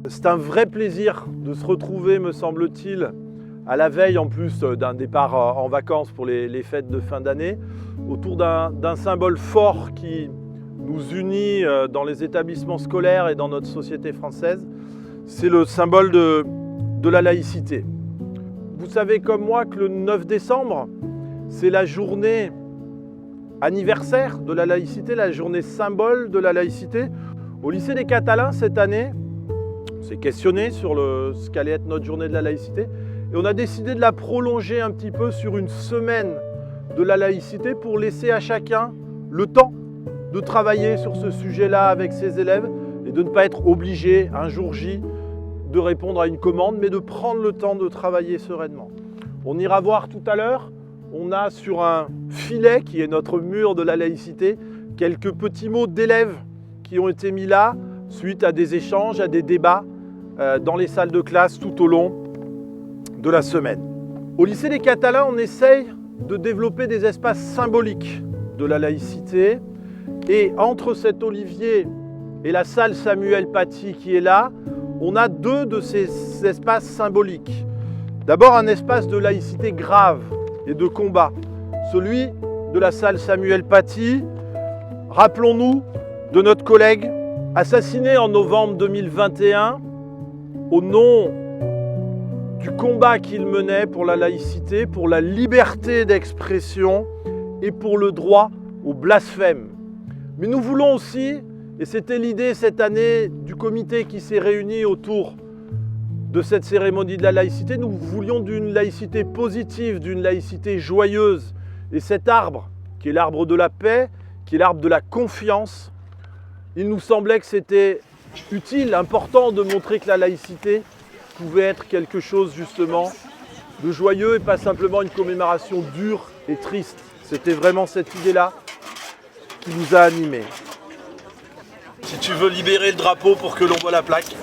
C'est un vrai plaisir de se retrouver, me semble-t-il, à la veille en plus d'un départ en vacances pour les fêtes de fin d'année, autour d'un symbole fort qui nous unit dans les établissements scolaires et dans notre société française. C'est le symbole de la laïcité. Vous savez comme moi que le 9 décembre, c'est la journée anniversaire de la laïcité, la journée symbole de la laïcité. Au lycée des Catalins, cette année, on s'est questionné sur ce qu'allait être notre journée de la laïcité et on a décidé de la prolonger un petit peu sur une semaine de la laïcité pour laisser à chacun le temps de travailler sur ce sujet-là avec ses élèves et de ne pas être obligé un jour J de répondre à une commande, mais de prendre le temps de travailler sereinement. On ira voir tout à l'heure, on a sur un filet qui est notre mur de la laïcité, quelques petits mots d'élèves qui ont été mis là suite à des échanges, à des débats dans les salles de classe tout au long de la semaine. Au lycée des Catalins, on essaye de développer des espaces symboliques de la laïcité et entre cet olivier et la salle Samuel Paty qui est là, on a deux de ces espaces symboliques. D'abord un espace de laïcité grave et de combat, celui de la salle Samuel Paty. Rappelons-nous de notre collègue assassiné en novembre 2021 au nom du combat qu'il menait pour la laïcité, pour la liberté d'expression et pour le droit au blasphème. Mais nous voulons aussi, et c'était l'idée cette année du comité qui s'est réuni autour de cette cérémonie de la laïcité, nous voulions d'une laïcité positive, d'une laïcité joyeuse. Et cet arbre, qui est l'arbre de la paix, qui est l'arbre de la confiance, il nous semblait que c'était utile, important de montrer que la laïcité pouvait être quelque chose justement de joyeux et pas simplement une commémoration dure et triste. C'était vraiment cette idée-là qui nous a animés. Si tu veux libérer le drapeau pour que l'on voit la plaque.